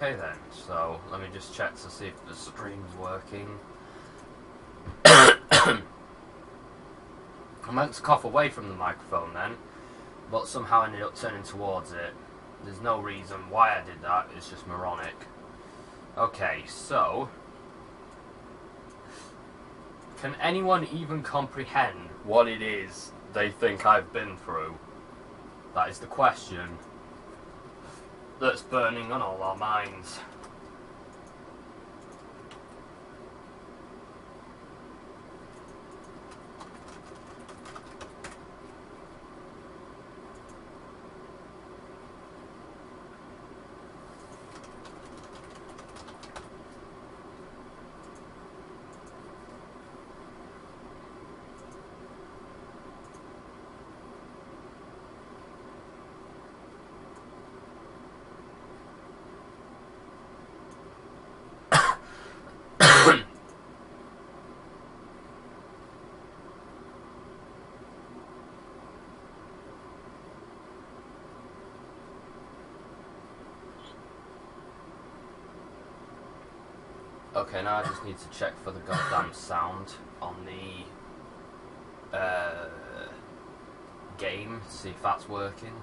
Okay then, so let me just check to see if the stream's working. I meant to cough away from the microphone then, but somehow ended up turning towards it. There's no reason why I did that, it's just moronic. Okay, so... can anyone even comprehend what it is they think I've been through? That is the question that's burning on all our minds. Okay, now I just need to check for the goddamn sound on the game, see if that's working.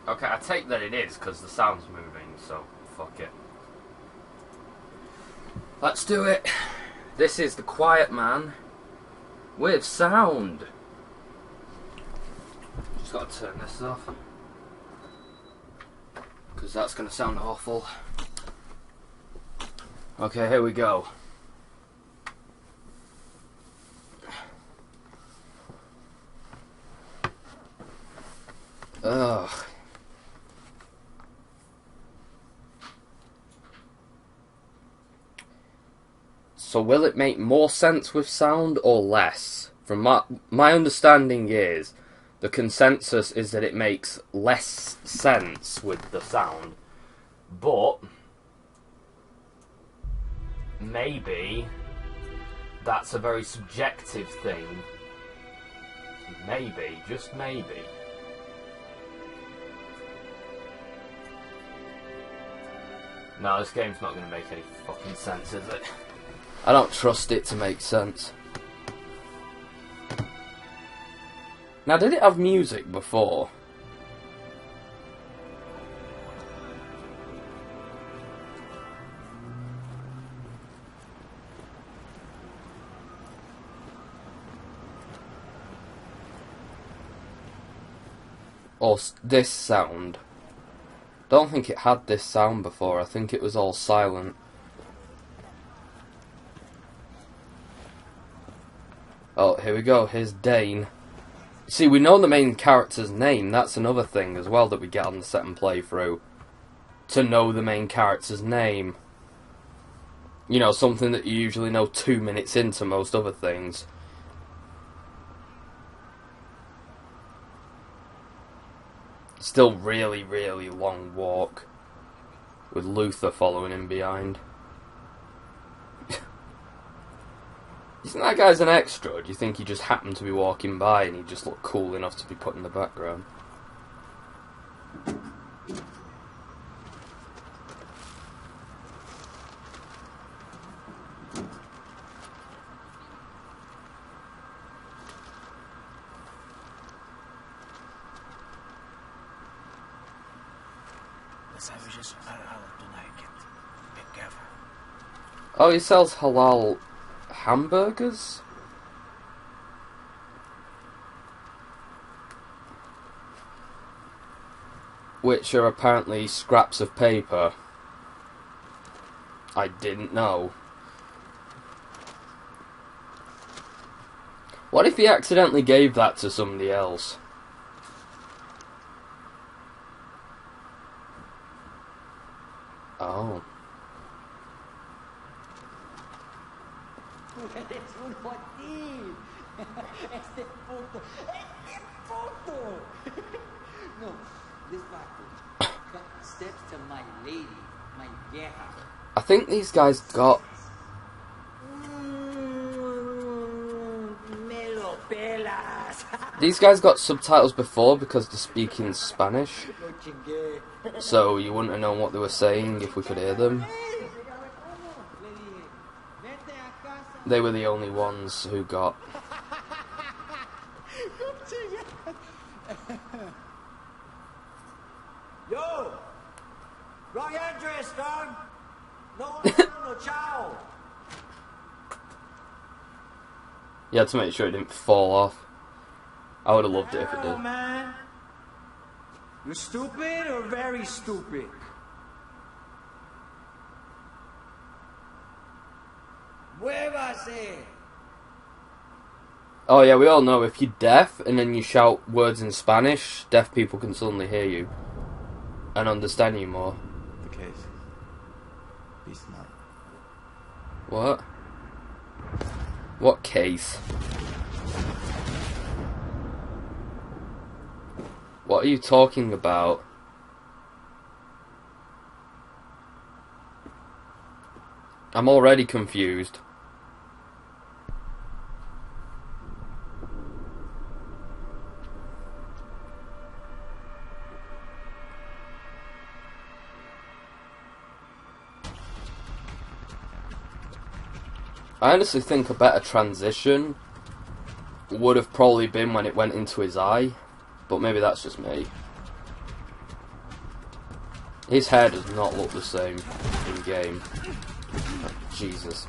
Okay, I take that it is, because the sound's moving, so fuck it. Let's do it. This is The Quiet Man with sound. Just gotta turn this off, because that's gonna sound awful. Okay, here we go. Ugh. So will it make more sense with sound or less? From my understanding is, the consensus is that it makes less sense with the sound. But maybe that's a very subjective thing. Maybe, just maybe. No, this game's not going to make any fucking sense, is it? I don't trust it to make sense. Now, did it have music before? Or this sound? Don't think it had this sound before. I think it was all silent. Oh, here we go. Here's Dane. See, we know the main character's name. That's another thing as well that we get on the second playthrough. To know the main character's name. You know, something that you usually know 2 minutes into most other things. Still really, really long walk. With Luther following him behind. You think that guy's an extra, or do you think he just happened to be walking by and he just looked cool enough to be put in the background? The savages are out tonight, Captain. Be careful. Oh, he sells halal hamburgers? Which are apparently scraps of paper. I didn't know. What if he accidentally gave that to somebody else? Oh. Eres un jotil. Este puto. No. This vato cut steps to my lady, my vieja. I think these guys got... Me lo pelas. These guys got subtitles before because they're speaking Spanish. Lo chingué. So you wouldn't have known what they were saying if we could hear them. Le dije, vete a casa. They were the only ones who got... Yo! Wrong address, dog! No, ciao! You had to make sure it didn't fall off. I would have loved it if it Hello, did. man. You stupid or very stupid? Muévase! Oh yeah, we all know if you're deaf and then you shout words in Spanish, deaf people can suddenly hear you and understand you more. The case. Be smart. What? What case? What are you talking about? I'm already confused. I honestly think a better transition would have probably been when it went into his eye, but maybe that's just me. His hair does not look the same in game. Oh, Jesus.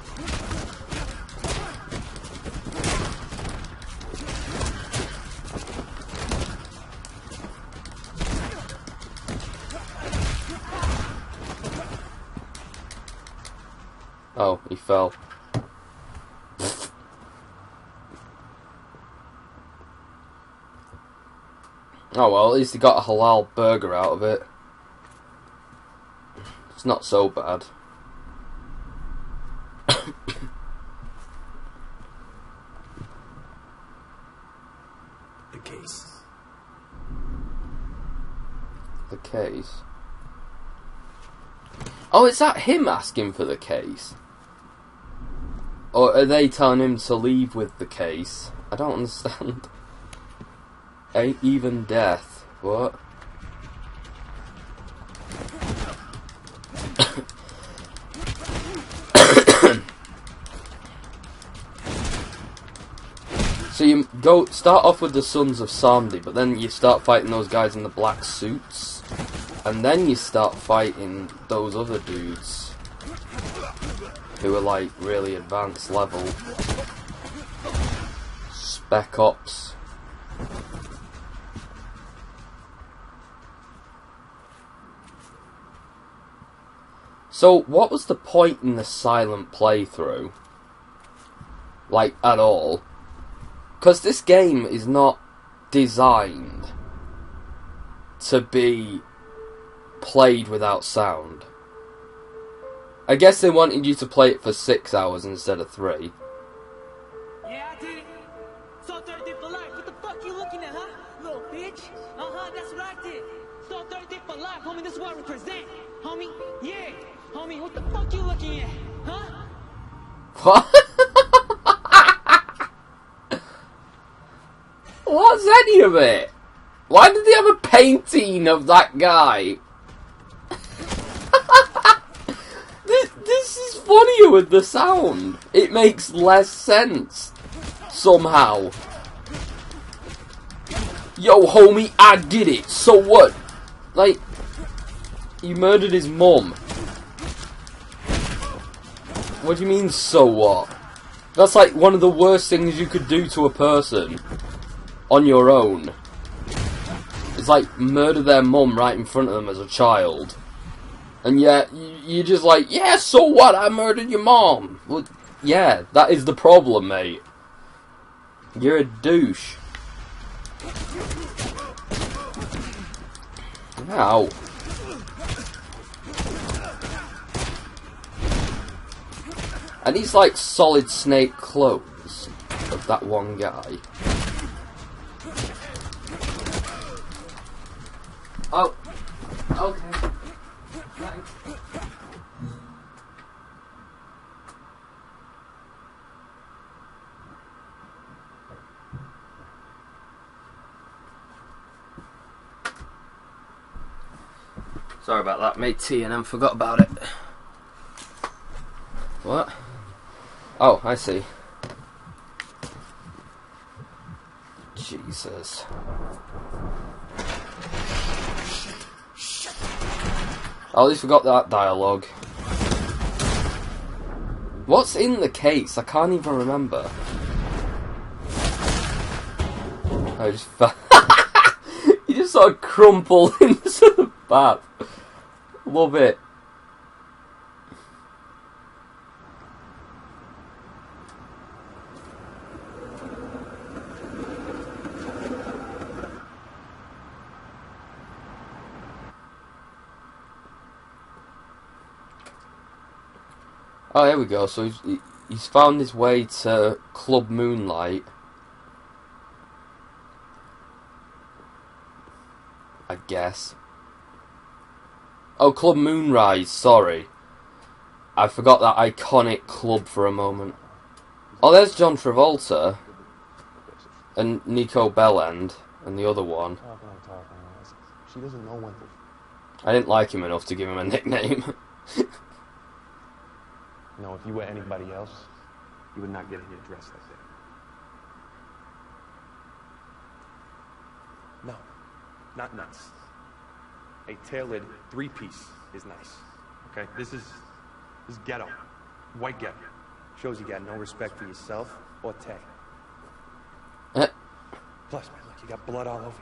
Oh, he fell. Oh well, at least he got a halal burger out of it. It's not so bad. The case. The case. Oh, is that him asking for the case? Or are they telling him to leave with the case? I don't understand. Even death. What? So you start off with the Sons of Samdi, but then you start fighting those guys in the black suits, and then you start fighting those other dudes who are like really advanced level. Spec Ops. So, what was the point in the silent playthrough? Like, at all? Because this game is not designed to be played without sound. I guess they wanted you to play it for 6 hours instead of 3. Yeah, I did it. Saw 30 for life. What the fuck you looking at, huh? Little bitch. That's what I did. Saw 30 for life, homie. This is what I represent. Homie, yeah. Homie, what the fuck you looking at, huh? What? What's any of it? Why did they have a painting of that guy? This is funnier with the sound. It makes less sense. Somehow. Yo, homie, I did it. So what? Like, he murdered his mum. What do you mean, so what? That's like one of the worst things you could do to a person. On your own. It's like murder their mum right in front of them as a child. And yet, you're just like, yeah, so what? I murdered your mom. Well, yeah, that is the problem, mate. You're a douche. Ow. And he's like Solid Snake clothes of that one guy. Oh, okay. Thanks. Sorry about that, made tea and then forgot about it. What? Oh, I see. Jesus. I at least forgot that dialogue. What's in the case? I can't even remember. I just you just sort of crumple into the bath. Love it. Oh, there we go. So he's found his way to Club Moonlight. I guess. Oh, Club Moonrise, sorry. I forgot that iconic club for a moment. Oh, there's John Travolta. And Nico Bellend. And the other one. She doesn't know when to... I didn't like him enough to give him a nickname. No, if you were anybody else, you would not get here dressed like that. No, not nuts. A tailored three-piece is nice. Okay, this is ghetto, white ghetto. Shows you got no respect for yourself or Tay. Plus, man, look, you got blood all over you.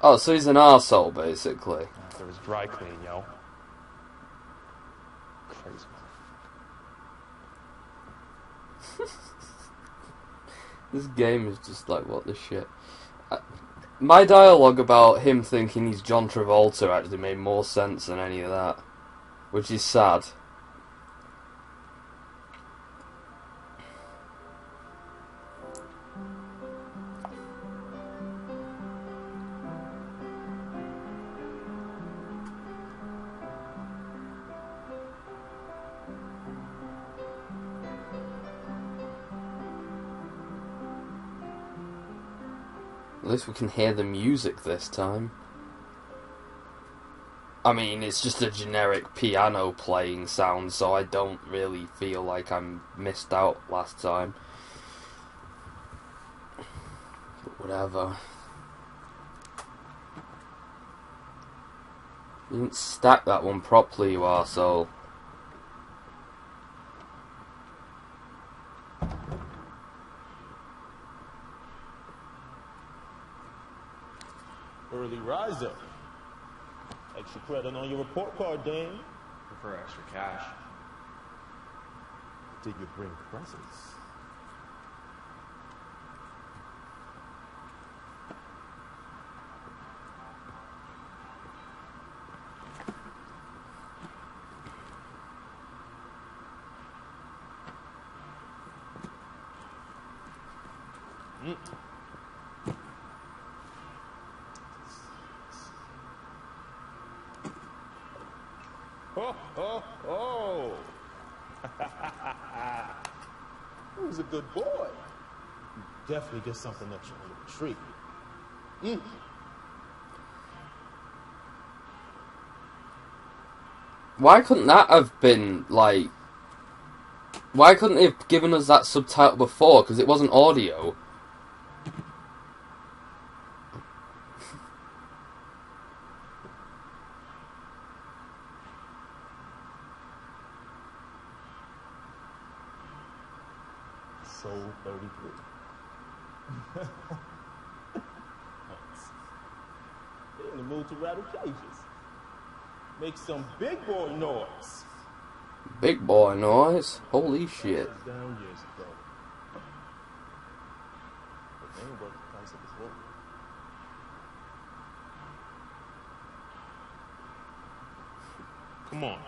Oh, so he's an arsehole, basically. There was dry clean, yo. Crazy. This game is just like, what the shit. My dialogue about him thinking he's John Travolta actually made more sense than any of that. Which is sad. At least we can hear the music this time. I mean, it's just a generic piano playing sound, so I don't really feel like I'm missed out last time. But whatever. You didn't stack that one properly, you arsehole. Early riser. Extra credit on your report card, Dane. Prefer extra cash. Did you bring presents? Oh, oh, oh! Who's a good boy? You definitely get something extra on the tree. Why couldn't that have been, like... Why couldn't they have given us that subtitle before? Because it wasn't audio. Soul 33. They're in the mood to rattle cages. Make some big boy noise. Big boy noise? Holy shit. Down years ago. But they ain't worth the price of his Come on.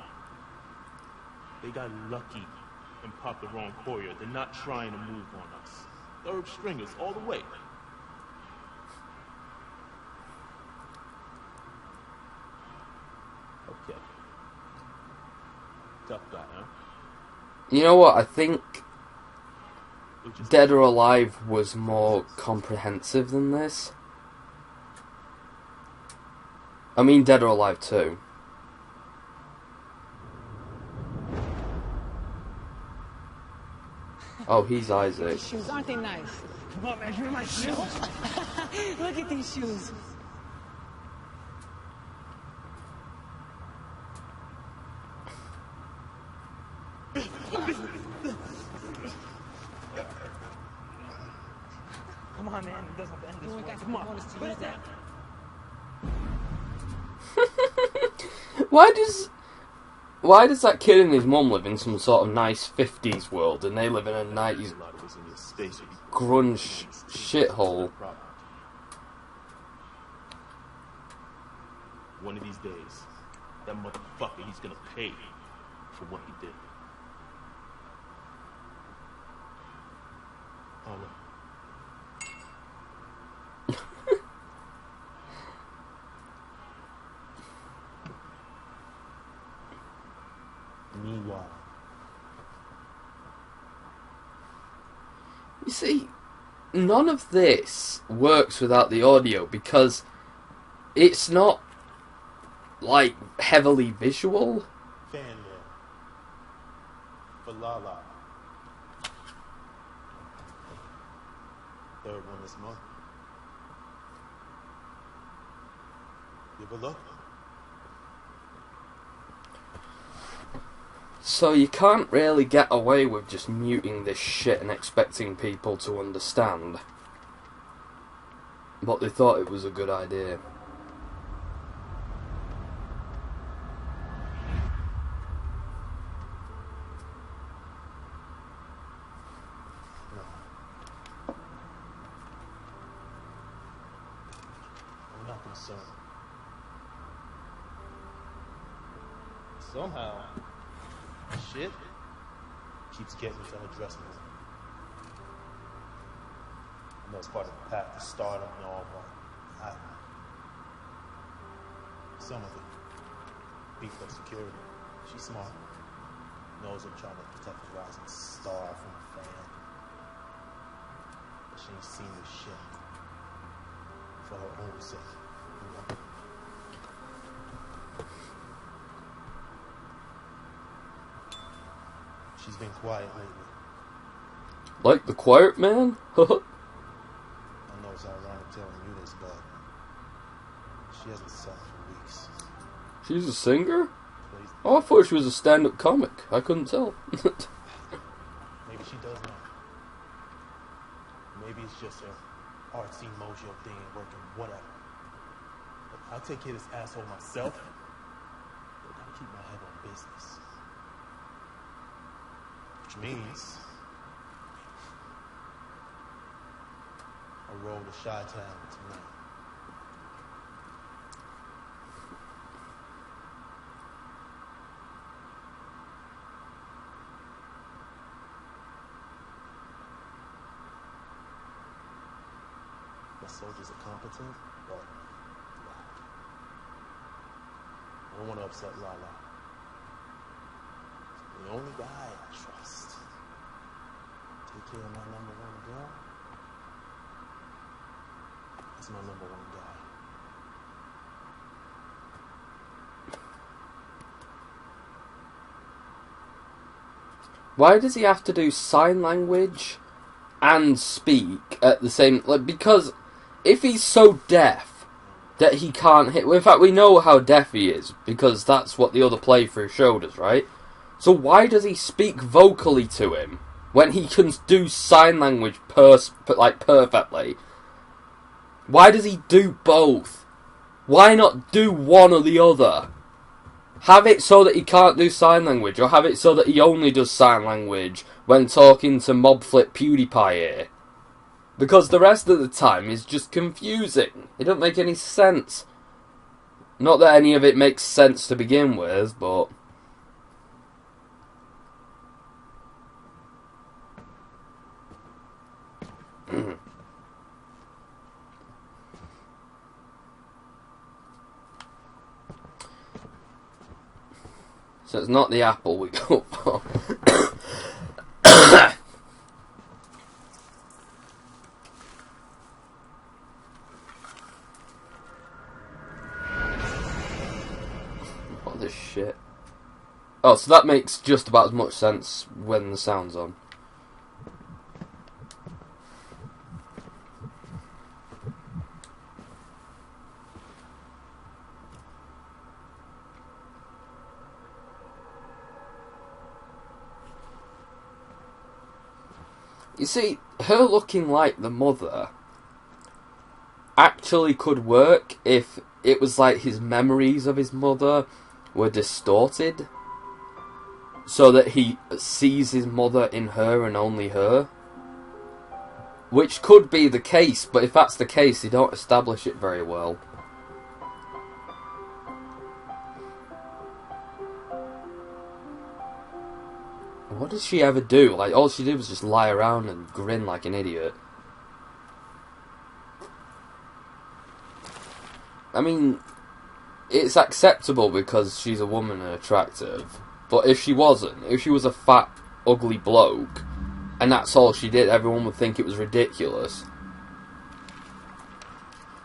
They got lucky and popped the wrong courier. They're not trying to move on us. Third stringers all the way. Okay. Tough guy, huh? You know what? I think Which is Dead or Alive was more comprehensive than this. I mean Dead or Alive 2. Oh, he's Isaac. Shoes, aren't they nice? Come on, man, give me my shoes. Look at these shoes. Come on, man, it doesn't bend this way. Come on, what is that? Why does that kid and his mum live in some sort of nice 50s world and they live in a 90s a lot of us in your station. grunge shithole? One of these days, that motherfucker, he's gonna pay for what he did. Oh, no. Meanwhile, You see, none of this works without the audio because it's not, like, heavily visual. fan mail for Lala. Third one this month. You ever look? So you can't really get away with just muting this shit and expecting people to understand. But they thought it was a good idea. I'm not concerned. Somehow, shit keeps getting into her dressing room. I know it's part of the path to stardom and all, but some of it beefed up security. She's smart. Knows I'm trying to protect the rising star from a fan. But she ain't seen this shit for her own sake, you know? She's been quiet lately. Like the Quiet Man? I know it's ironic telling you this, but she hasn't sung for weeks. She's a singer? Plays Oh, I thought she was a stand-up comic. I couldn't tell. Maybe she does now. Maybe it's just her artsy mojo thing ain't working, whatever. But I'll take care of this asshole myself. But I gotta keep my head on business. Which means I roll to Chi-Town tonight. My soldiers are competent, but loud. I don't want to upset Lala. The only guy I trust. Take care of my number one girl. That's my number one guy. Why does he have to do sign language and speak at the same... Like, because if he's so deaf that he can't hit... In fact, we know how deaf he is, because that's what the other playthrough showed us, right? So why does he speak vocally to him when he can do sign language perfectly? Why does he do both? Why not do one or the other? Have it so that he can't do sign language, or have it so that he only does sign language when talking to Mobflip PewDiePie here. Because the rest of the time is just confusing. It don't make any sense. Not that any of it makes sense to begin with, but... So it's not the apple we go for. What the shit? Oh, so that makes just about as much sense when the sound's on. You see, her looking like the mother actually could work if it was like his memories of his mother were distorted, so that he sees his mother in her and only her. Which could be the case, but if that's the case, they don't establish it very well. What did she ever do? Like, all she did was just lie around and grin like an idiot. I mean, it's acceptable because she's a woman and attractive. But if she wasn't, if she was a fat, ugly bloke, and that's all she did, everyone would think it was ridiculous.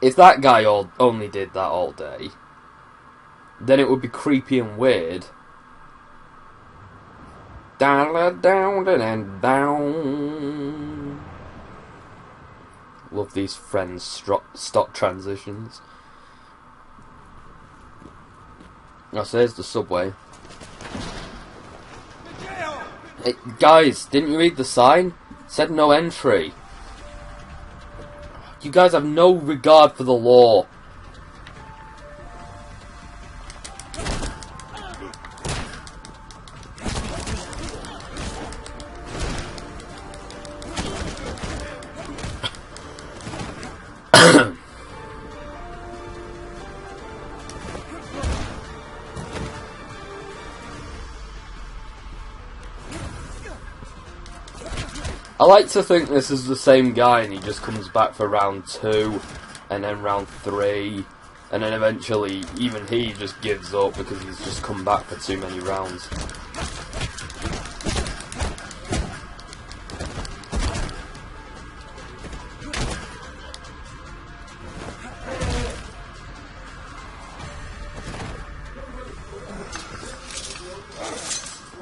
If that guy only did that all day, then it would be creepy and weird. Down, down, and down. Love these Friends stock transitions. Oh, so there's the subway. Hey, guys, didn't you read the sign? It said no entry. You guys have no regard for the law. I like to think this is the same guy and he just comes back for round 2 and then round 3 and then eventually even he just gives up because he's just come back for too many rounds.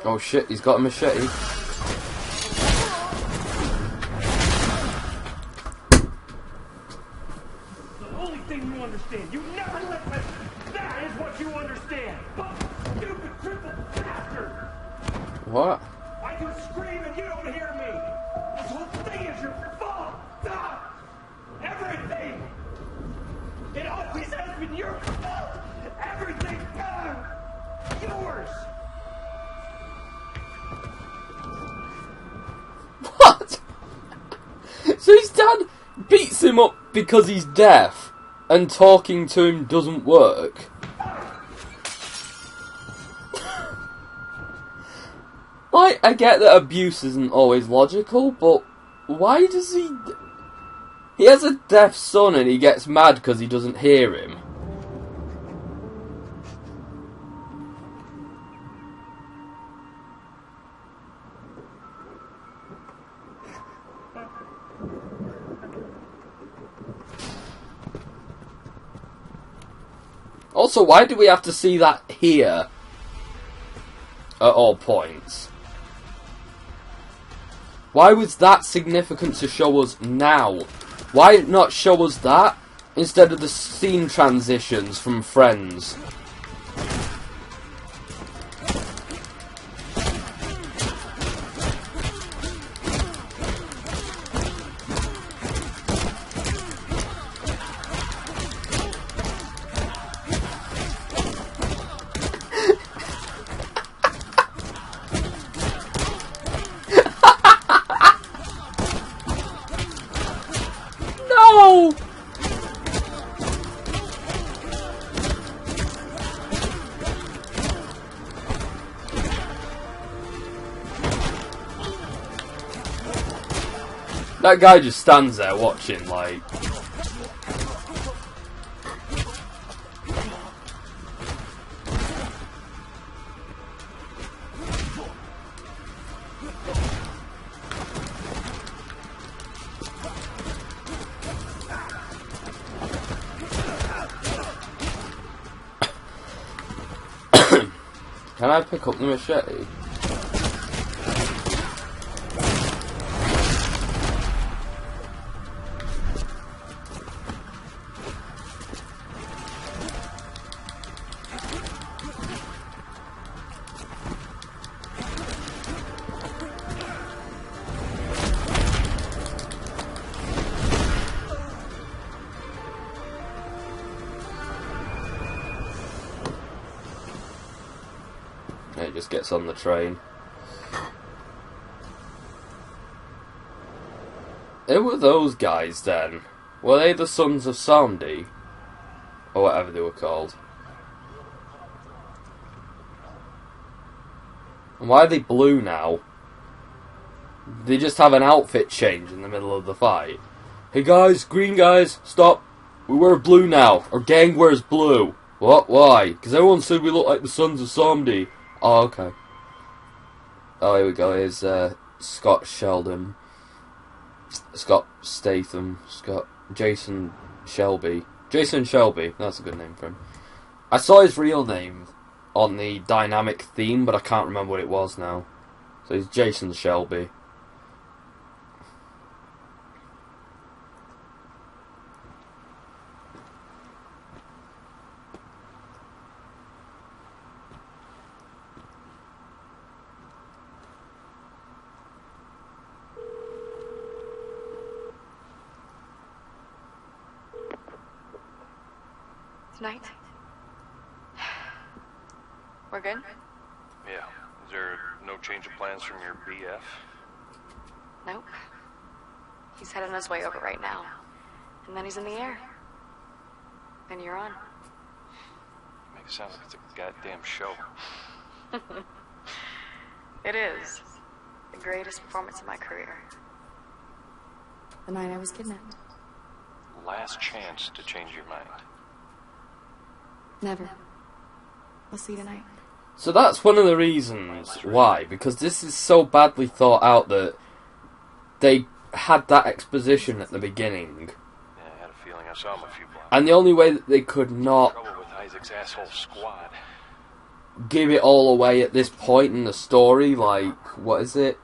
Oh shit, he's got a machete. You never listen! That is what you understand! Stupid, crippled bastard! What? I can scream and you don't hear me! This whole thing is your fault! Stop! Everything! It always has been your fault! Everything! Yours! What? So his dad beats him up because he's deaf? And talking to him doesn't work. Like, I get that abuse isn't always logical, but why does he... He has a deaf son and he gets mad because he doesn't hear him. Also, why do we have to see that here at all points? Why was that significant to show us now? Why not show us that instead of the scene transitions from Friends? That guy just stands there watching, like... Can I pick up the machete? It just gets on the train. Who were those guys then? Were they the Sons of Samdi? Or whatever they were called. And why are they blue now? They just have an outfit change in the middle of the fight. Hey guys, green guys, stop. We wear blue now. Our gang wears blue. What? Why? Because everyone said we look like the Sons of Samdi. Oh, okay. Oh, here we go. Here's Scott Sheldon. Scott Statham. Jason Shelby. Jason Shelby. That's a good name for him. I saw his real name on the Dynamic theme, but I can't remember what it was now. So he's Jason Shelby. Tonight? We're good? Yeah. Is there no change of plans from your BF? Nope. He's heading his way over right now. And then he's in the air. Then you're on. Makes it sound like it's a goddamn show. It is. The greatest performance of my career. The night I was kidnapped. Last chance to change your mind. Never. We'll see tonight. So that's one of the reasons why, because this is so badly thought out that they had that exposition at the beginning. Yeah, I had a feeling I saw him a few blocks. And the only way that they could not Trouble with Isaac's asshole squad. give it all away at this point in the story, like, what is it?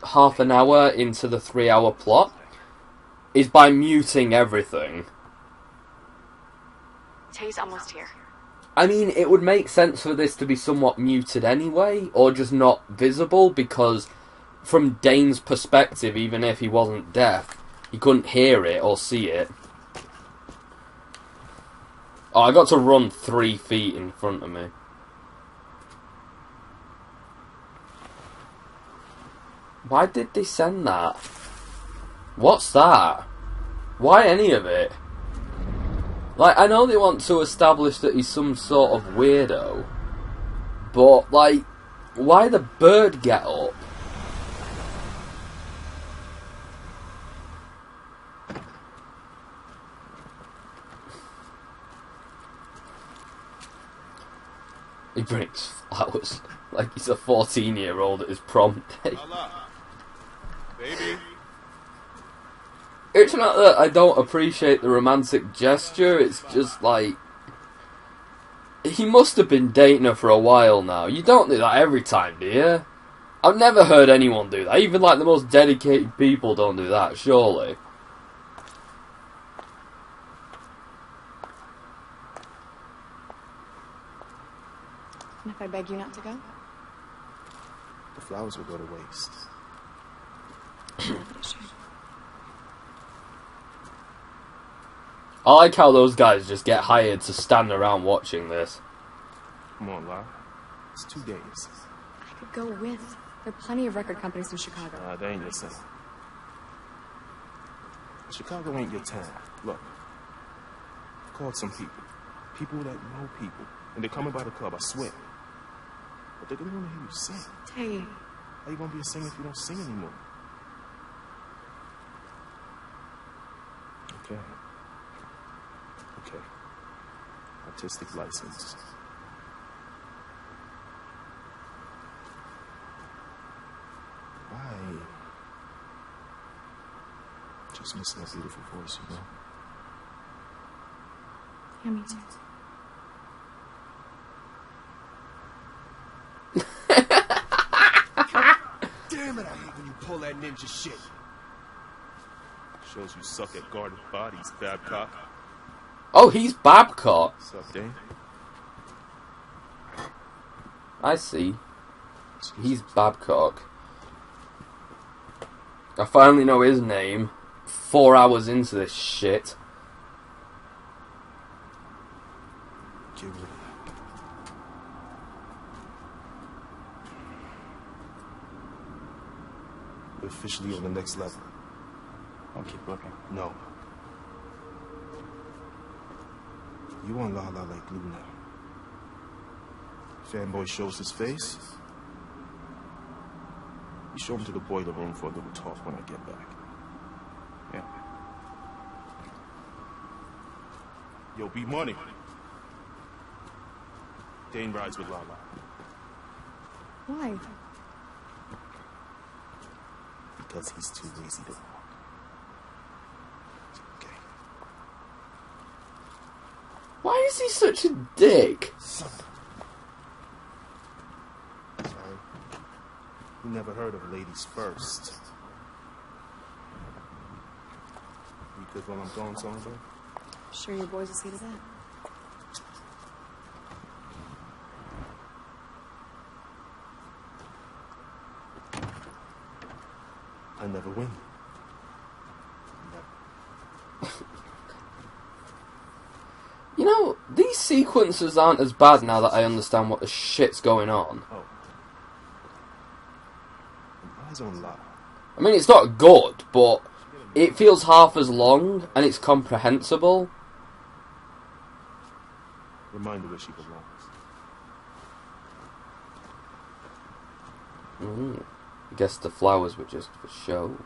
Half an hour into the 3-hour plot, is by muting everything. Tay's almost here. I mean, it would make sense for this to be somewhat muted anyway, or just not visible, because from Dane's perspective, even if he wasn't deaf, he couldn't hear it or see it. Oh, I got to run 3 feet in front of me. Why did they send that? What's that? Why any of it? Like, I know they want to establish that he's some sort of weirdo, but, like, why the bird get up? He brings flowers like he's a 14-year-old at his prom day. Baby. It's not that I don't appreciate the romantic gesture, it's just like... He must have been dating her for a while now. You don't do that every time, do you? I've never heard anyone do that. Even like the most dedicated people don't do that, surely. And if I beg you not to go? The flowers will go to waste. I like how those guys just get hired to stand around watching this. Come on, La. It's 2 days. I could go with. There are plenty of record companies in Chicago. That ain't your thing. Chicago ain't your town. Look, I've called some people. People that know people. And they're coming by the club, I swear. But they're gonna want to hear you sing. Tay, How you gonna be a singer if you don't sing anymore? Okay. Okay. Artistic license. Why? Just missing a beautiful voice, you know? yeah, me too. pull that ninja shit. Shows you suck at guarding bodies, Babcock. Oh, he's Babcock. What's up, Dane? I see. He's Babcock. I finally know his name. 4 hours into this shit. Get rid of that. We're officially on the next level. I'll keep looking. No. You on La La like glue now. Fanboy shows his face. You show him to the boiler room for a little talk when I get back. Yeah. Yo, B Money. Dane rides with La La. Why? Because he's too lazy to walk. Okay. Why is he such a dick? Sorry. You never heard of ladies first. You good while I'm gone, Songbird? Sure your boys will see to that. I never win. You know, these sequences aren't as bad now that I understand what the shit's going on. Oh. Eyes on La. I mean, it's not good, but it feels half as long, and it's comprehensible. Remind her where she belongs. I guess the flowers were just for show.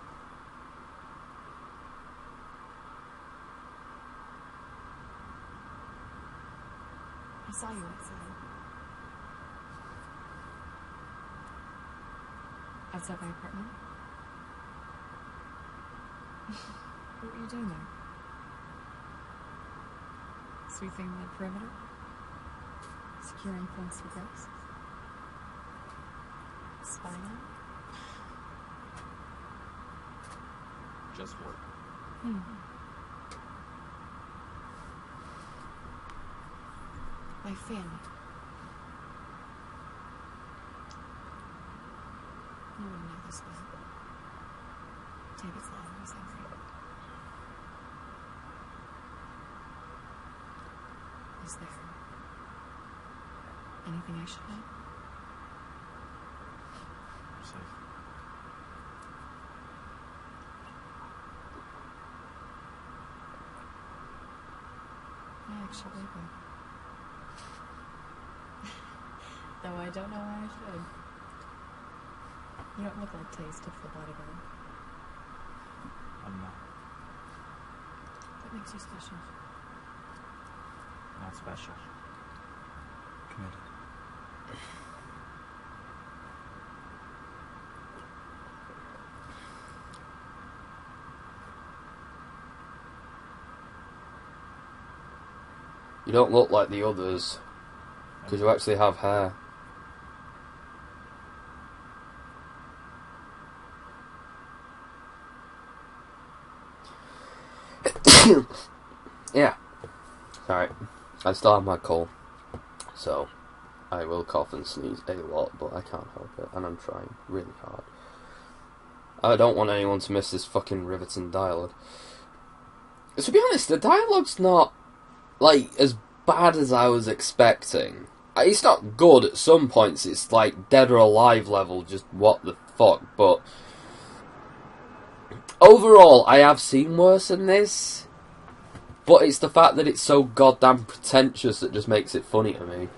I saw you outside. Outside my apartment? What were you doing there? Sweeping the perimeter? Securing fence for ghosts? Spying? Just work. My family. You wouldn't know this way. David's law was everything. Is there anything I should know? You're safe. I actually believe him. Though I don't know why I should. You don't look like Tay's typical bodyguard. I'm not. What makes you special? Not special. Committed. You don't look like the others, because you actually have hair. Yeah. Sorry. I still have my cold, so I will cough and sneeze a lot, but I can't help it, and I'm trying really hard. I don't want anyone to miss this fucking riveting dialogue. To be honest, the dialogue's not, like, as bad as I was expecting. It's not good at some points, it's like Dead or Alive level, just what the fuck, but overall, I have seen worse than this, but it's the fact that it's so goddamn pretentious that just makes it funny to me.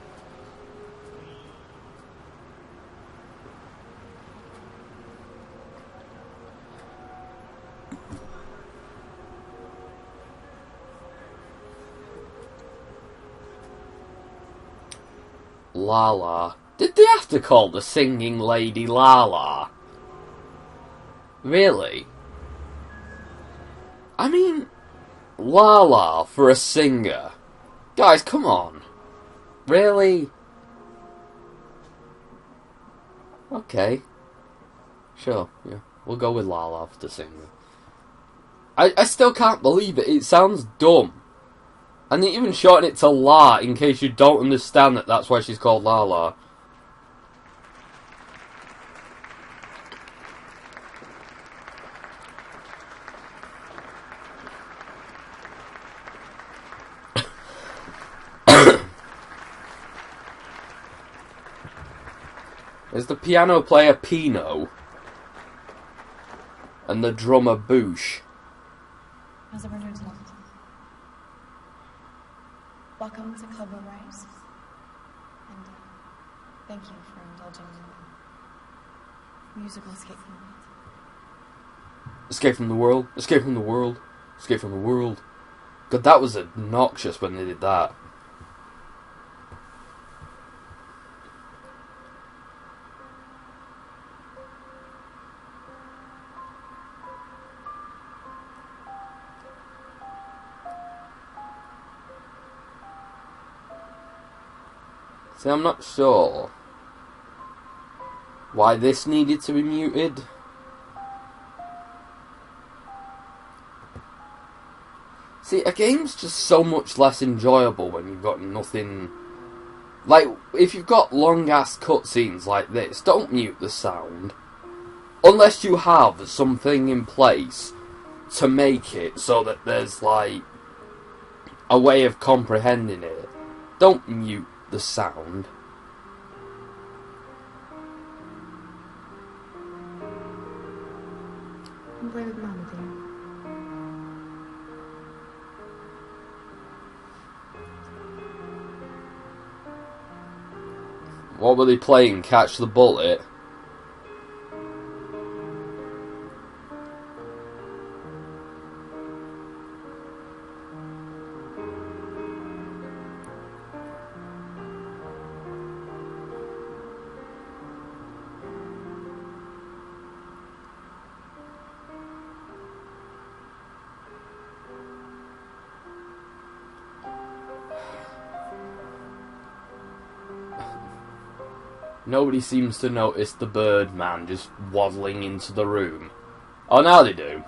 Lala. Did they have to call the singing lady Lala? Really? I mean, Lala for a singer. Guys, come on. Really? Okay. Sure, yeah. We'll go with Lala to sing it. I still can't believe it. It sounds dumb. And they even shorten it to La, in case you don't understand that that's why she's called Lala. Is the piano player Pino? And the drummer Boosh? How's everyone tonight? Welcome to Club Moonrise. And thank you for indulging in musical escape from the world. Escape from the world, escape from the world, escape from the world. God, that was obnoxious when they did that. See, I'm not sure why this needed to be muted. See, a game's just so much less enjoyable when you've got nothing... Like, if you've got long-ass cutscenes like this, don't mute the sound. Unless you have something in place to make it so that there's, like, a way of comprehending it. Don't mute the sound. I'm playing with Mama, dear. What were they playing? Catch the Bullet? Nobody seems to notice the Birdman just waddling into the room. Oh, now they do.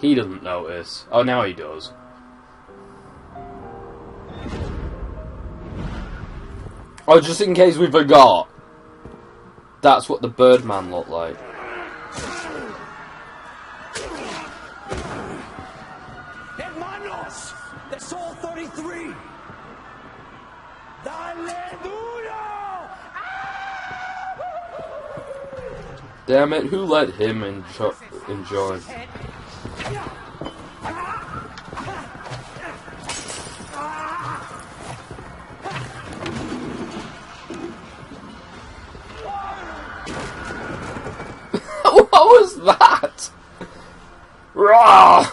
He doesn't notice. Oh, now he does. Oh, just in case we forgot. That's what the Birdman looked like. Hermanos, the Soul 33. Dale duro! Damn it, who let him enjoy? What was that? Raw!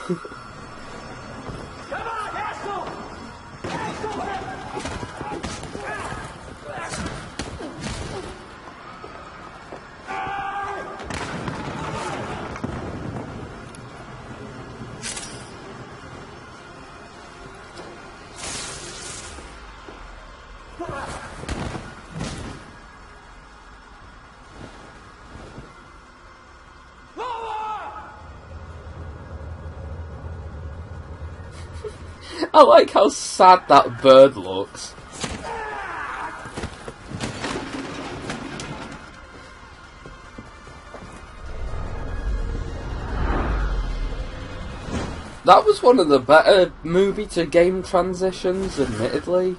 I like how sad that bird looks. That was one of the better movie to game transitions, admittedly.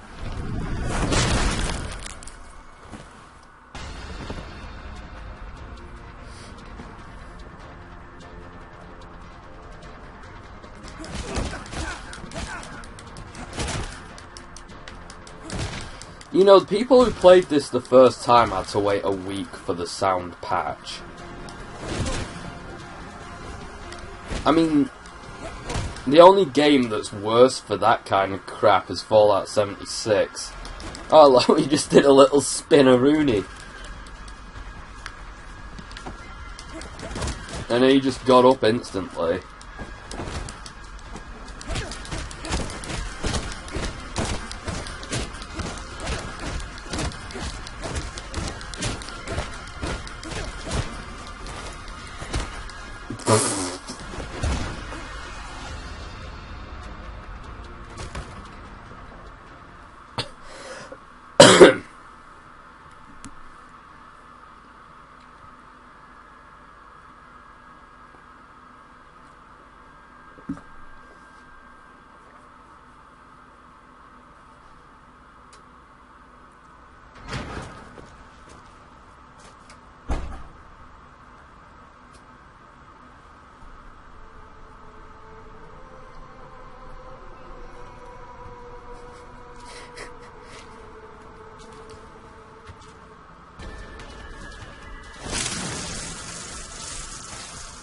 You know, the people who played this the first time had to wait a week for the sound patch. I mean, the only game that's worse for that kind of crap is Fallout 76. Oh look, we just did a little spin-a-rooney. And he just got up instantly.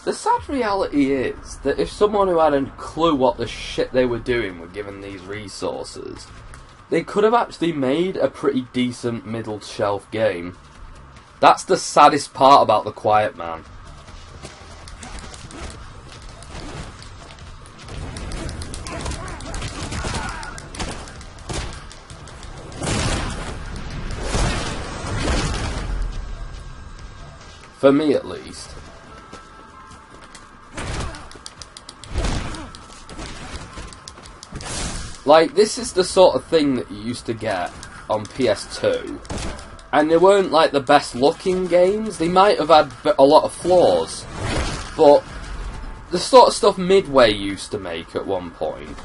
The sad reality is that if someone who had a clue what the shit they were doing were given these resources, they could have actually made a pretty decent middle shelf game. That's the saddest part about The Quiet Man. For me at least. Like, this is the sort of thing that you used to get on PS2. And they weren't, like, the best looking games. They might have had a lot of flaws. But the sort of stuff Midway used to make at one point.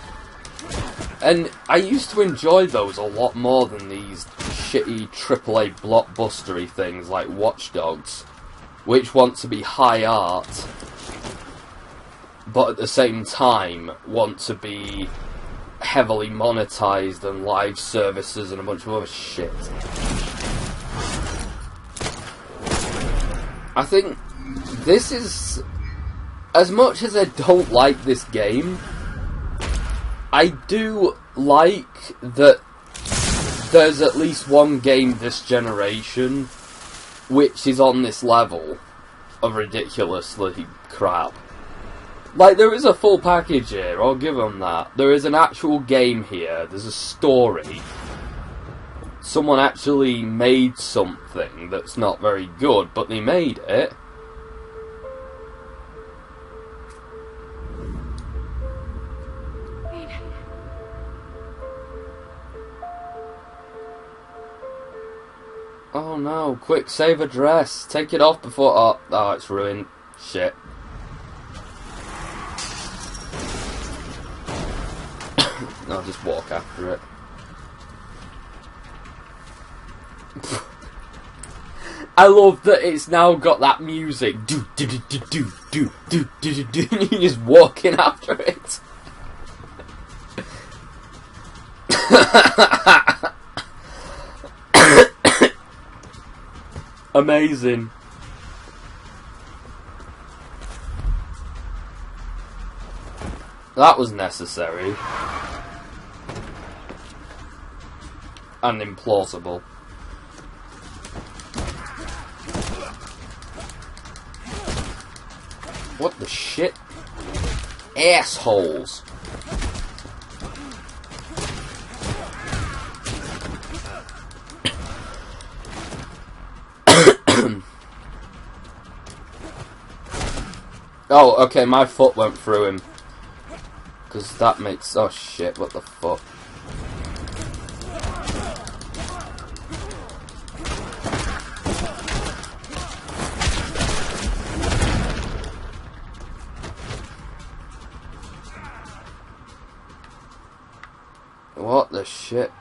And I used to enjoy those a lot more than these shitty AAA blockbustery things like Watch Dogs, which want to be high art, but at the same time want to be heavily monetized and live services and a bunch of other shit. I think this is... As much as I don't like this game, I do like that there's at least one game this generation which is on this level of ridiculously crap. Like, there is a full package here, I'll give them that. There is an actual game here, there's a story. Someone actually made something that's not very good, but they made it. Oh no, quick, save address. Take it off before... Oh, it's ruined. Shit. I'll just walk after it. I love that it's now got that music. Do do do do do do do do do. And you're just walking after it. Amazing. That was necessary. And implausible. What the shit? Assholes. Oh, okay, my foot went through him. Because that makes... Oh shit, what the fuck? What the shit?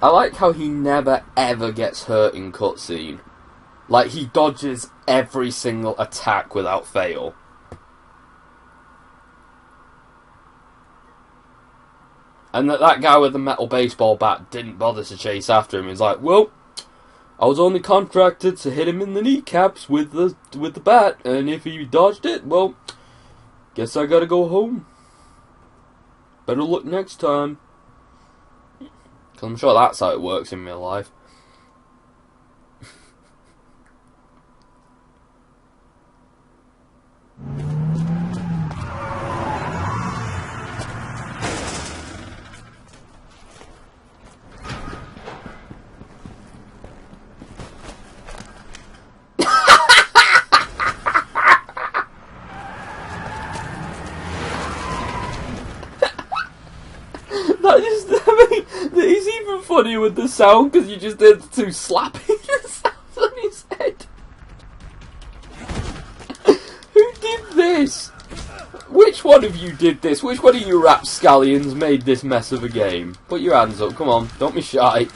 I like how he never ever gets hurt in cutscene. Like, he dodges every single attack without fail. And that guy with the metal baseball bat didn't bother to chase after him. He's like, well, I was only contracted to hit him in the kneecaps with the bat, and if he dodged it, well, guess I gotta go home. Better luck next time. 'Cause I'm sure that's how it works in real life. It's even funnier with the sound because you just did the two slapping sounds on his head. Who did this? Which one of you did this? Which one of you rapscallions made this mess of a game? Put your hands up, come on, don't be shy.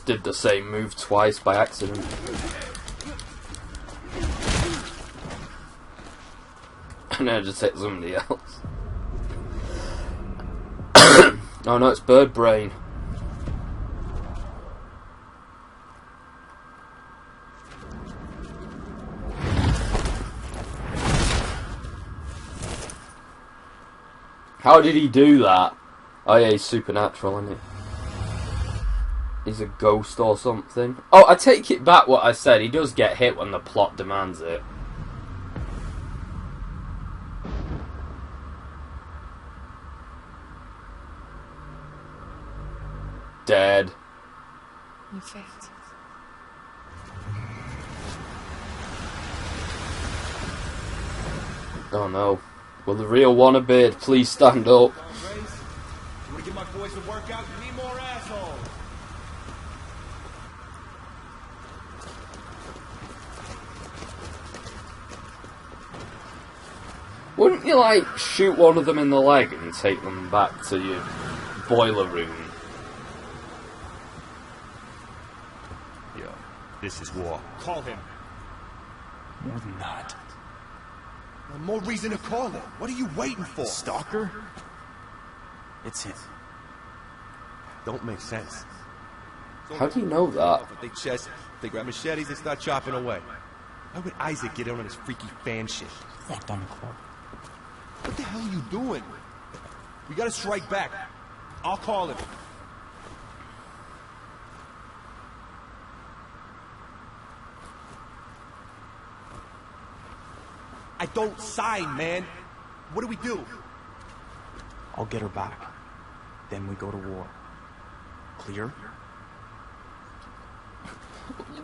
did the same move twice by accident. And I just hit somebody else. Oh no, it's bird brain. How did he do that? Oh yeah, he's supernatural, isn't he? He's a ghost or something. Oh, I take it back what I said. He does get hit when the plot demands it. Dead. You failed. Oh no. Will the real wannabe please stand up? You wanna give my boys a workout? You need more assholes. Wouldn't you, like, shoot one of them in the leg and take them back to your boiler room? Yo, this is war. Call him. More than not. Well, more reason to call him. What are you waiting for? Stalker? It's him. Don't make sense. How do you know that? They chest, they grab machetes and start chopping away. Why would Isaac get in on his freaky fan shit? Fucked on the club. What the hell are you doing? We gotta strike back. I'll call him. I don't sign, man. What do we do? I'll get her back. Then we go to war. Clear?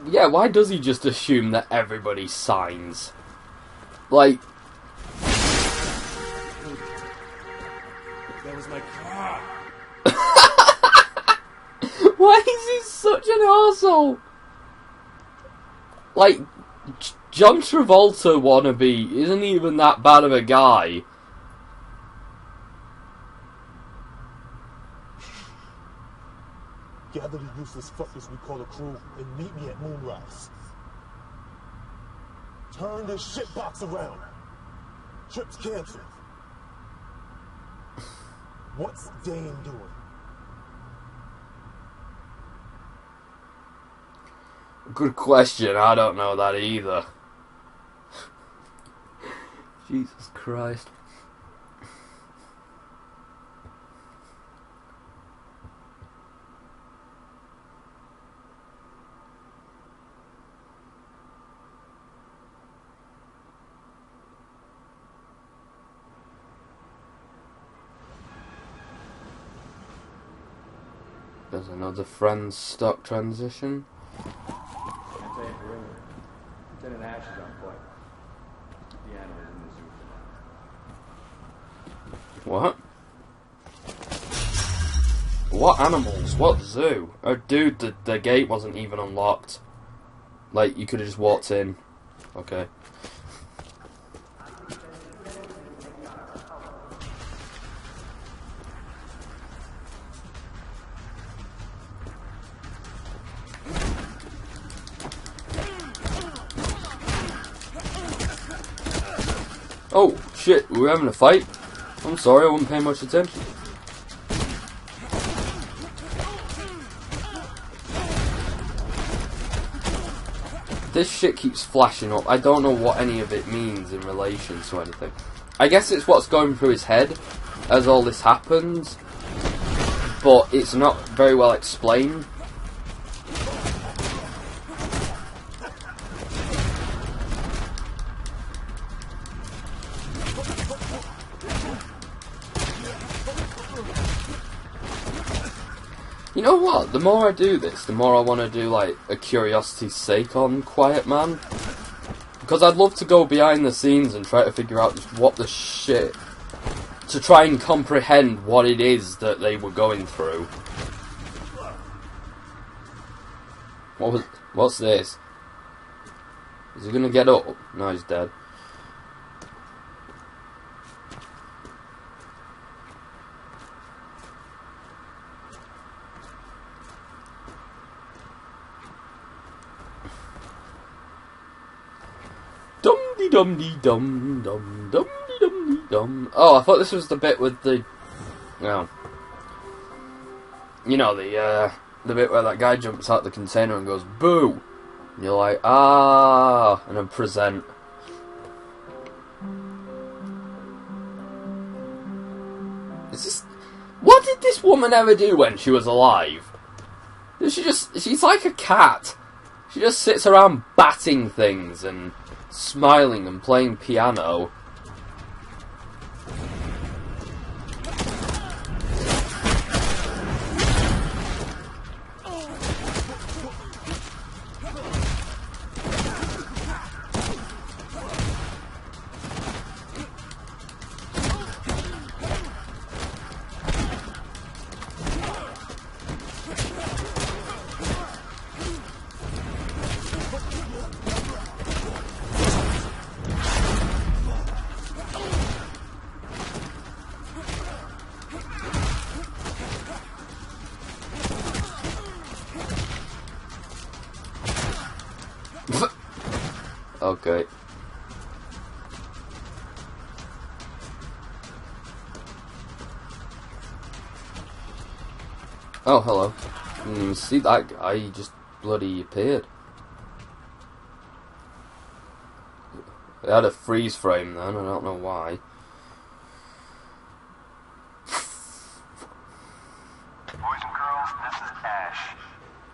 Yeah, why does he just assume that everybody signs? Like... That was my car. Why is he such an arsehole? Like, John Travolta wannabe isn't even that bad of a guy. Gather the useless fuckers we call a crew and meet me at Moonrise. Turn this shitbox around. Trip's canceled. What's Dane doing? Good question, I don't know that either. Jesus Christ. There's another friend's stock transition. Lieutenant Ash is on point. The animal's in the zoo. What? What animals? What zoo? Oh, dude, the gate wasn't even unlocked. Like, you could have just walked in. Okay. Oh, shit, we were having a fight? I'm sorry, I wasn't paying much attention. This shit keeps flashing up. I don't know what any of it means in relation to anything. I guess it's what's going through his head as all this happens, but it's not very well explained. You know what? The more I do this, the more I want to do, like, a curiosity's sake on Quiet Man. Because I'd love to go behind the scenes and try to figure out just what the shit... to try and comprehend what it is that they were going through. What's this? Is he gonna get up? No, he's dead. dum dee dum dum dum dee dum dee dum. Oh, I thought this was the bit with the, no, you know, the bit where that guy jumps out the container and goes boo, and you're like, ah, and then present. Is this, what did this woman ever do when she was alive? She's like a cat. She just sits around batting things and smiling and playing piano. Okay. Oh, hello. Didn't even see that guy, he just bloody appeared. It had a freeze frame then, I don't know why. Boys and girls, this is Ash.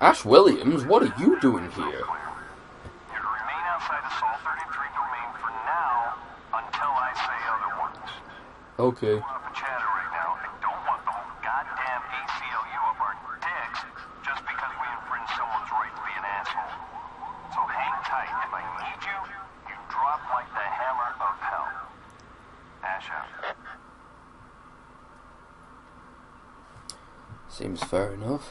Ash Williams, what are you doing here? You're to remain outside the Sol 33 domain for now until I say otherwise. Okay. We're up a chatter right now. I don't want the whole goddamn ACLU up our dicks just because we infringe someone's right to be an asshole. So hang tight. If I need you, you drop like the hammer of hell. Ash out. Seems fair enough.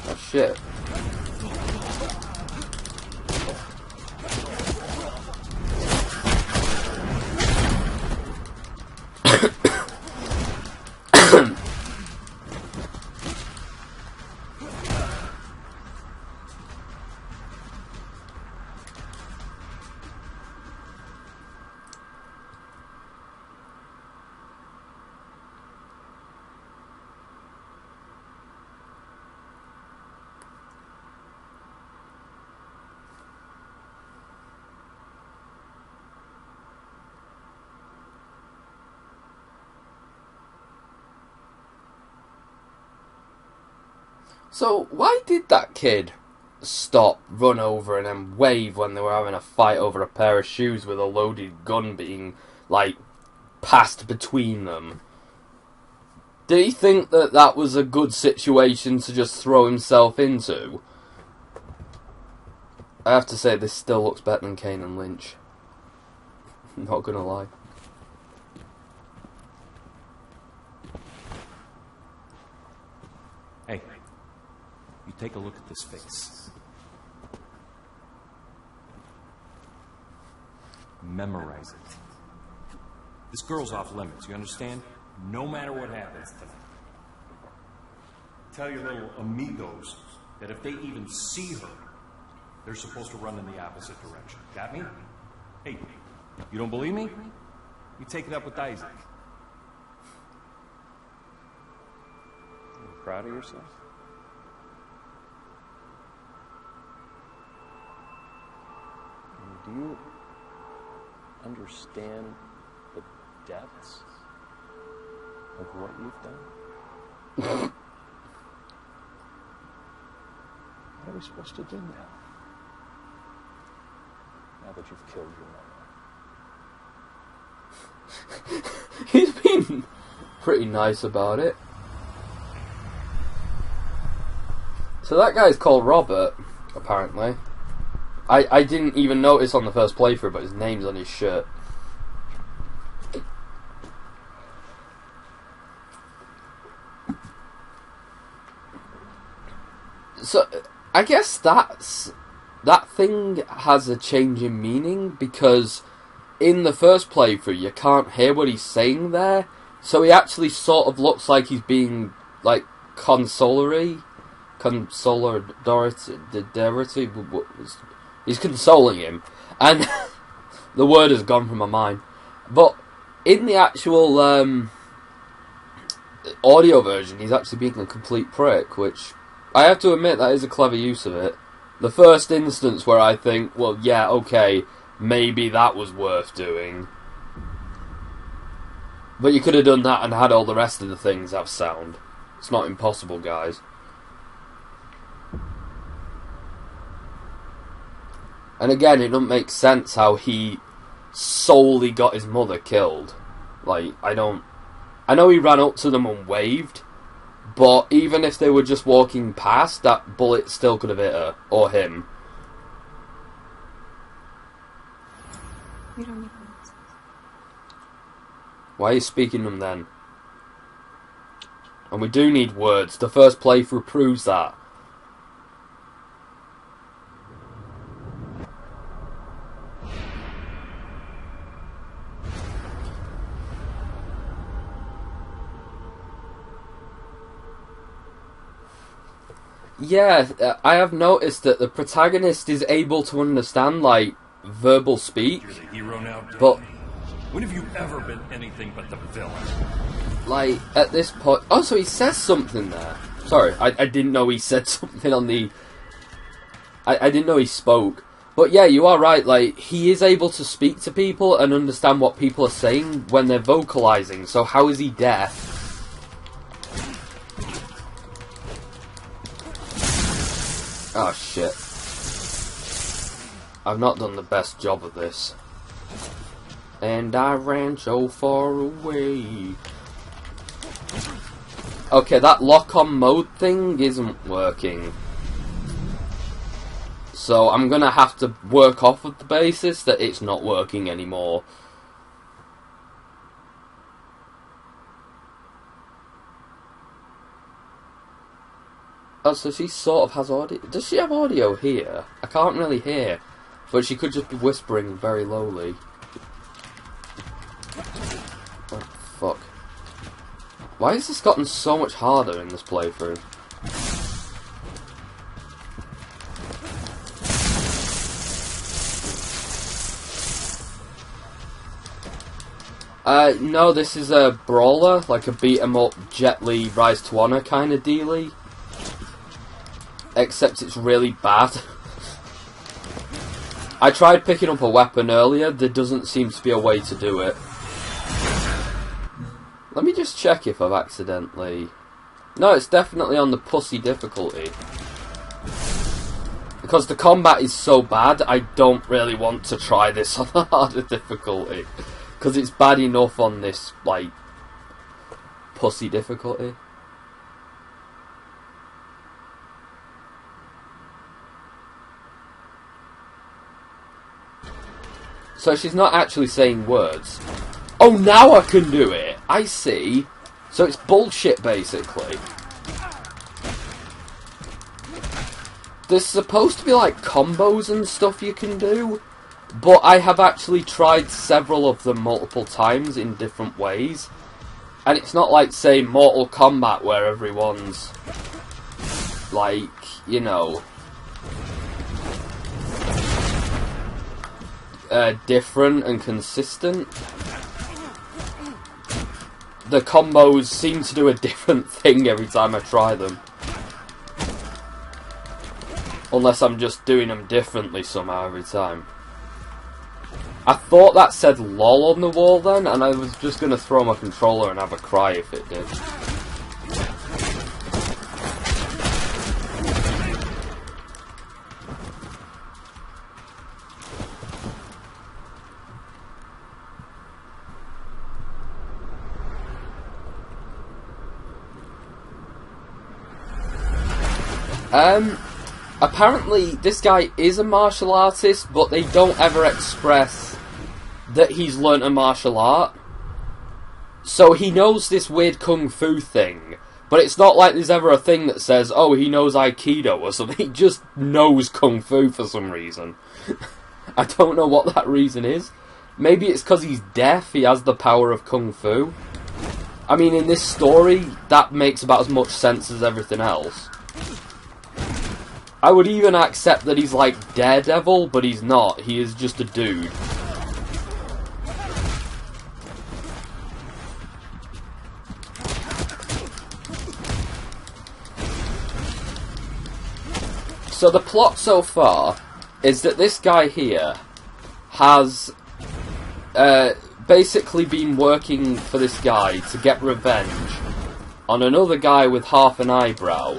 Oh shit. So, why did that kid stop, run over, and then wave when they were having a fight over a pair of shoes with a loaded gun being, like, passed between them? Did he think that that was a good situation to just throw himself into? I have to say, this still looks better than Kane and Lynch. Not gonna lie. Hey, you take a look at this face. Memorize it. This girl's off limits, you understand? No matter what happens tonight. Tell your little amigos that if they even see her, they're supposed to run in the opposite direction. Got me? Hey, you don't believe me? You take it up with Isaac. You proud of yourself? Do you understand the depths of what you've done? What are we supposed to do now? Now that you've killed your mother. He's been pretty nice about it. So that guy's called Robert, apparently. I didn't even notice on the first playthrough, but his name's on his shirt. So, I guess that thing has a change in meaning, because in the first playthrough you can't hear what he's saying there, so he actually sort of looks like he's being, like, consolatory. He's consoling him, and the word has gone from my mind. But in the actual audio version, he's actually being a complete prick, which I have to admit that is a clever use of it. The first instance where I think, well, yeah, okay, maybe that was worth doing. But you could have done that and had all the rest of the things have sound. It's not impossible, guys. And again, it doesn't make sense how he solely got his mother killed. Like, I know he ran up to them and waved, but even if they were just walking past, that bullet still could have hit her, or him. We don't need words. Why are you speaking them then? And we do need words. The first playthrough proves that. Yeah, I have noticed that the protagonist is able to understand, like, verbal speech. You're the hero now, Danny. But when have you ever been anything but the villain? Like, at this point... Oh, so he says something there. Sorry, I didn't know he said something on the... I didn't know he spoke. But yeah, you are right, like, he is able to speak to people and understand what people are saying when they're vocalizing, so how is he deaf? Oh shit. I've not done the best job of this. And I ran so far away. Okay, that lock-on mode thing isn't working. So I'm gonna have to work off of the basis that it's not working anymore. Oh, so she sort of has audio. Does she have audio here? I can't really hear. But she could just be whispering very lowly. Oh, fuck. Why has this gotten so much harder in this playthrough? No, this is a brawler, like a beat-em-up Jet Li Rise to Honor kind of dealie. Except it's really bad. I tried picking up a weapon earlier, there doesn't seem to be a way to do it. Let me just check if I've accidentally... No, it's definitely on the pussy difficulty. Because the combat is so bad, I don't really want to try this on the harder difficulty. Because it's bad enough on this, like, pussy difficulty. So she's not actually saying words. Oh, now I can do it! I see. So it's bullshit, basically. There's supposed to be, like, combos and stuff you can do. But I have actually tried several of them multiple times in different ways. And it's not like, say, Mortal Kombat, where everyone's, like, you know... different and consistent. The combos seem to do a different thing every time I try them. Unless I'm just doing them differently somehow every time. I thought that said LOL on the wall then, and I was just going to throw my controller and have a cry if it did. Apparently this guy is a martial artist, but they don't ever express that he's learnt a martial art. So he knows this weird kung fu thing, But it's not like there's ever a thing that says, oh, he knows Aikido or something. He just knows Kung Fu for some reason. I don't know what that reason is. Maybe it's because he's deaf, he has the power of Kung Fu. I mean, in this story, that makes about as much sense as everything else. I would even accept that he's like Daredevil, but he's not. He is just a dude. So the plot so far is that this guy here has basically been working for this guy to get revenge on another guy with half an eyebrow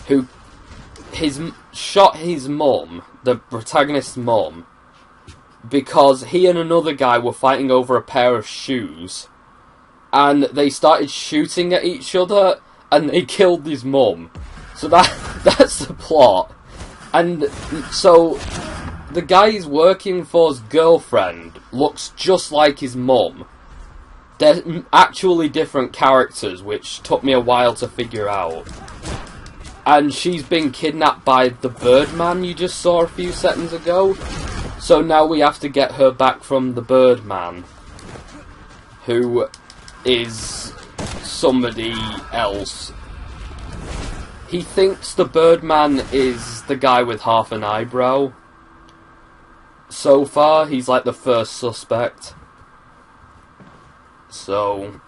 who shot his mum, the protagonist's mum, because he and another guy were fighting over a pair of shoes, and they started shooting at each other and they killed his mum. So that's the plot. And so the guy he's working for's girlfriend looks just like his mum. They're actually different characters, which took me a while to figure out. And she's been kidnapped by the Birdman you just saw a few seconds ago. So now we have to get her back from the Birdman, who is somebody else. He thinks the Birdman is the guy with half an eyebrow. So far, he's like the first suspect. So,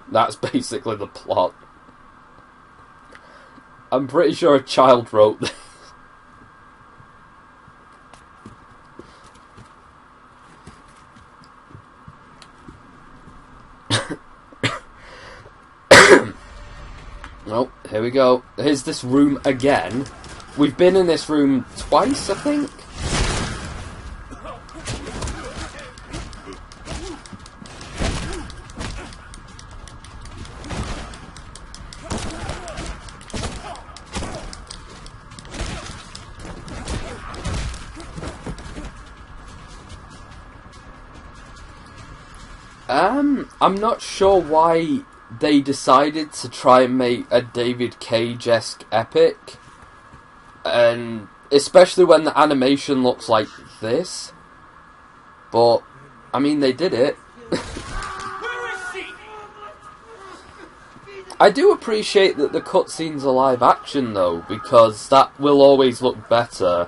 that's basically the plot. I'm pretty sure a child wrote this. Oh, here we go. Here's this room again. We've been in this room twice, I think. I'm not sure why they decided to try and make a David Cage-esque epic, and especially when the animation looks like this. But I mean, they did it. I do appreciate that the cutscenes are live action though, because that will always look better,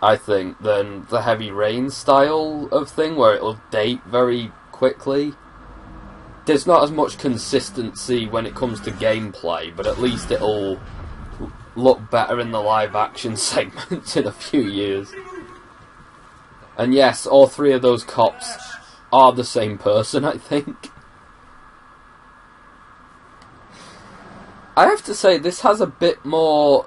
I think, than the Heavy Rain style of thing where it'll date very quickly. There's not as much consistency when it comes to gameplay, but at least it'll look better in the live action segments in a few years. And yes, all three of those cops are the same person, I think. I have to say, this has a bit more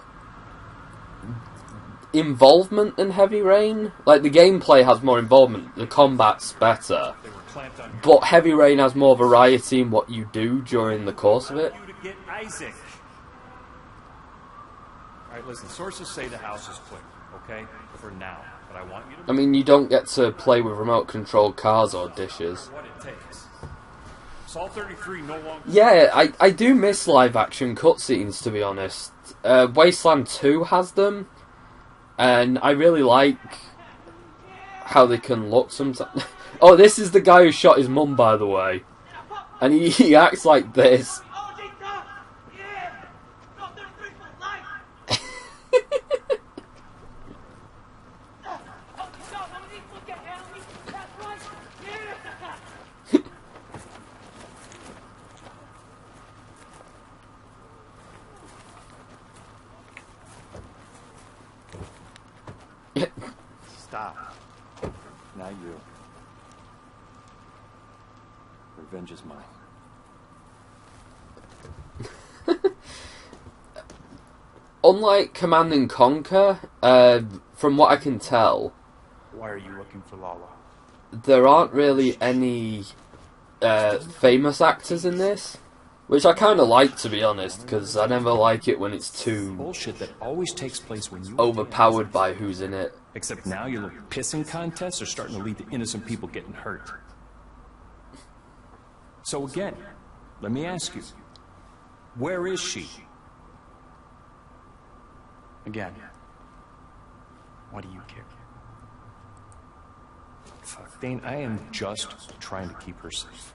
involvement than Heavy Rain. Like, the gameplay has more involvement, the combat's better. But Heavy Rain has more variety in what you do during the course of it. Alright, listen, sources say the house is clear, okay? For now. But I want you to... I mean, you don't get to play with remote-controlled cars or dishes. What it takes. Assault 33 no longer... Yeah, I do miss live-action cutscenes, to be honest. Wasteland 2 has them, and I really like how they can look sometimes. Oh, this is the guy who shot his mum, by the way. And he acts like this. Stop. Now you. Revenge is mine. Unlike Command & Conquer, from what I can tell, Why are you looking for Lala? there aren't really any famous actors in this, which I kind of like, to be honest, because I never like it when it's too Bullshit that always takes place when you... overpowered by who's in it. Except now your little pissing contests are starting to lead to innocent people getting hurt. So again, let me ask you. Where is she? Again. Why do you care? Fuck, Dane, I am just trying to keep her safe.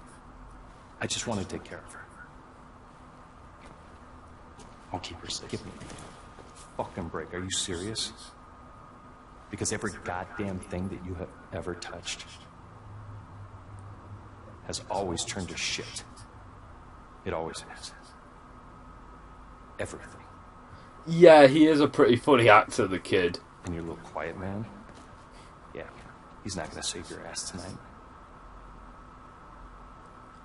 I just want to take care of her. I'll keep her safe. Give me a fucking break. Are you serious? Because every goddamn thing that you have ever touched has always turned to shit. It always has. Everything. Yeah, he is a pretty funny actor, the kid. And your little quiet man? Yeah, he's not gonna save your ass tonight.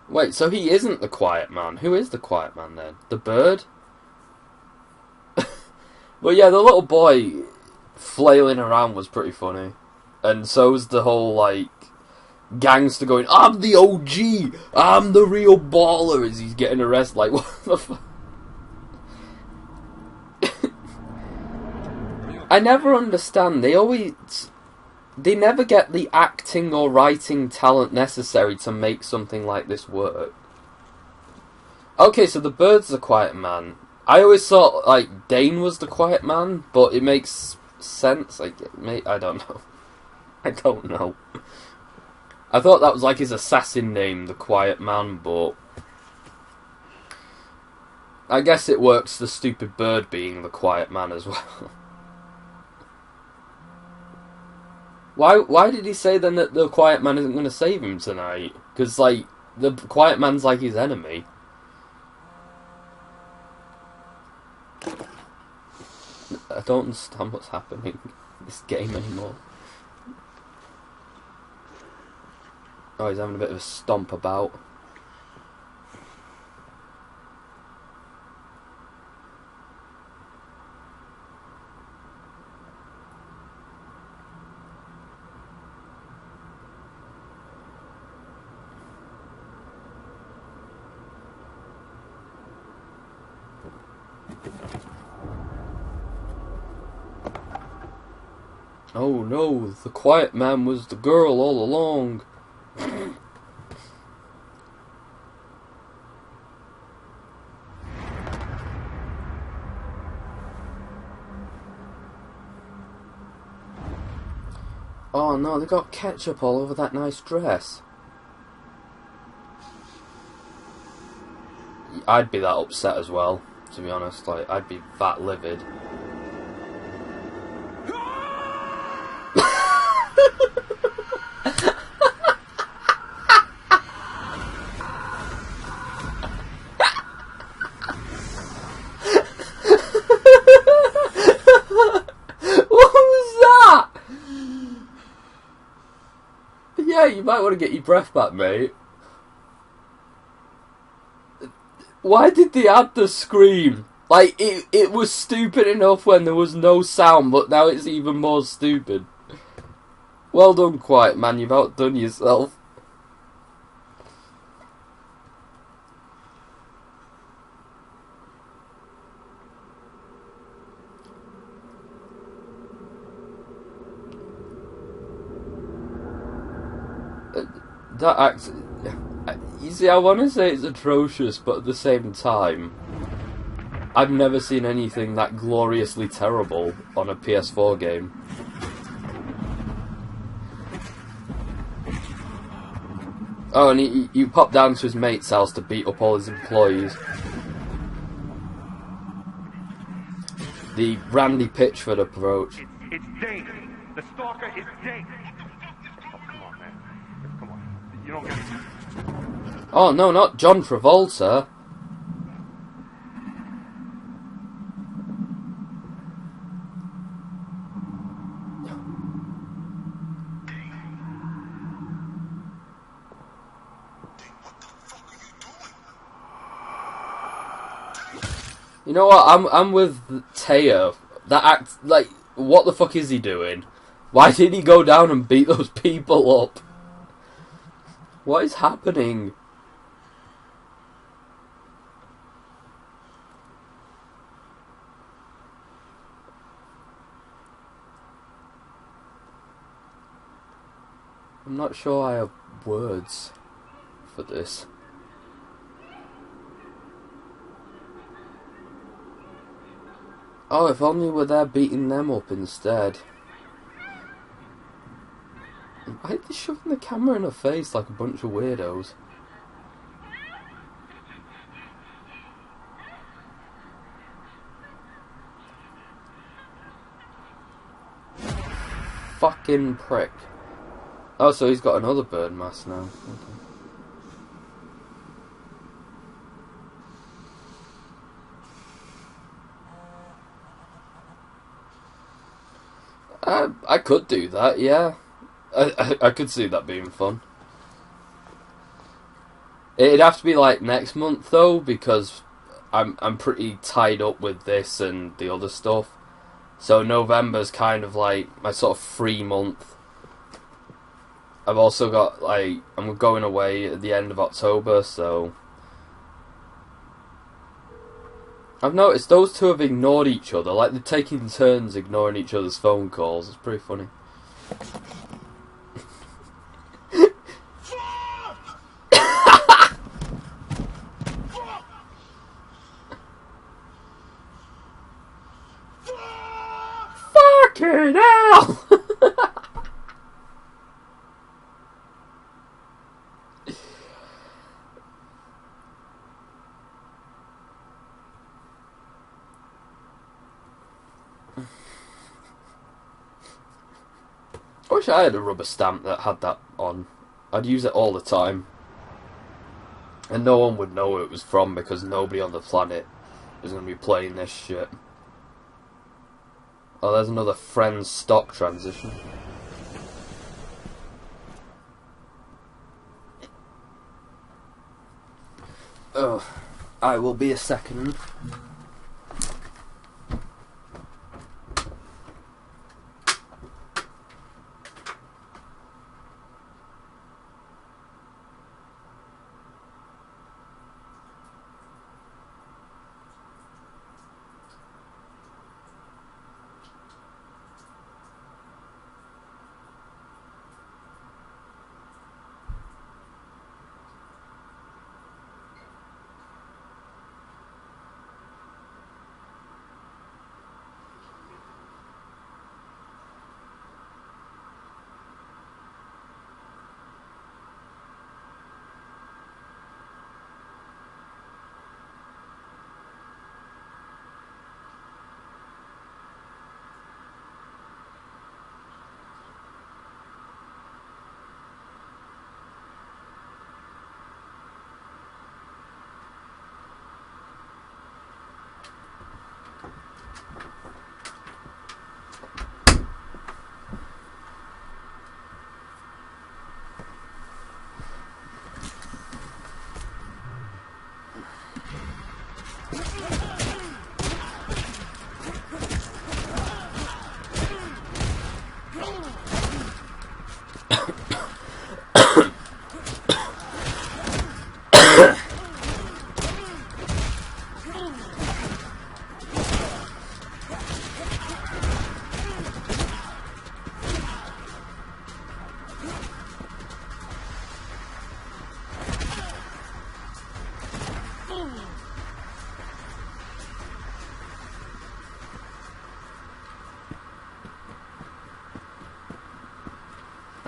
Wait, so he isn't the quiet man. Who is the quiet man then? The bird? But yeah, the little boy flailing around was pretty funny. And so was the whole, like, gangster going, I'm the OG! I'm the real baller! As he's getting arrested. Like, what the fuck? I never understand. They never get the acting or writing talent necessary to make something like this work. Okay, so the bird's the quiet man. I always thought, like, Dane was the quiet man, but it makes sense. Like, I don't know. I don't know. I thought that was like his assassin name, the quiet man, but I guess it works the stupid bird being the quiet man as well. Why did he say then that the quiet man isn't going to save him tonight? Because, like, the quiet man's like his enemy. I don't understand what's happening in this game anymore. Oh, he's having a bit of a stomp about. Oh no, the quiet man was the girl all along. Oh no, they got ketchup all over that nice dress. I'd be that upset as well, to be honest. Like, I'd be that livid. Yeah, you might want to get your breath back, mate. Why did they add the scream? Like, it was stupid enough when there was no sound, but now it's even more stupid. Well done, quiet man, you've outdone yourself. That act... You see, I want to say it's atrocious, but at the same time, I've never seen anything that gloriously terrible on a PS4 game. Oh, and you pop down to his mate's house to beat up all his employees. The Randy Pitchford approach. It's Dane. The stalker is Dane. Oh, come on, man. Come on. You don't get it. Oh, no, not John Travolta. You know what? I'm with Taya. That act, like, what the fuck is he doing? Why did he go down and beat those people up? What is happening? I'm not sure I have words for this. Oh, if only we're there beating them up instead. Why are they shoving the camera in her face like a bunch of weirdos? Fucking prick. Oh, so he's got another bird mask now. Okay. I could do that, yeah. I could see that being fun. It'd have to be like next month though, because I'm pretty tied up with this and the other stuff. So November's kind of like my sort of free month. I've also got like I'm going away at the end of October, so I've noticed those two have ignored each other, like they're taking turns ignoring each other's phone calls. It's pretty funny. Fucking hell! I wish I had a rubber stamp that had that on. I'd use it all the time. And no one would know who it was from because nobody on the planet is going to be playing this shit. Oh, there's another Friends stock transition. Oh, I will be a second.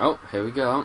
Oh, here we go.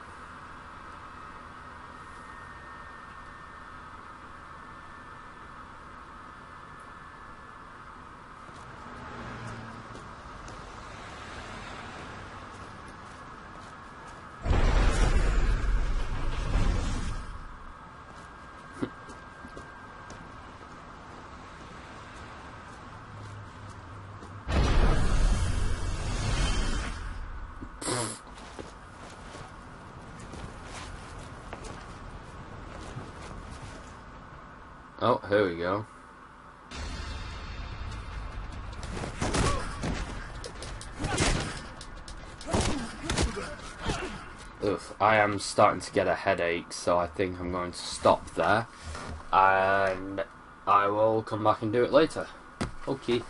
Oh, here we go. Oof, I am starting to get a headache, so I think I'm going to stop there. And I will come back and do it later. Okay.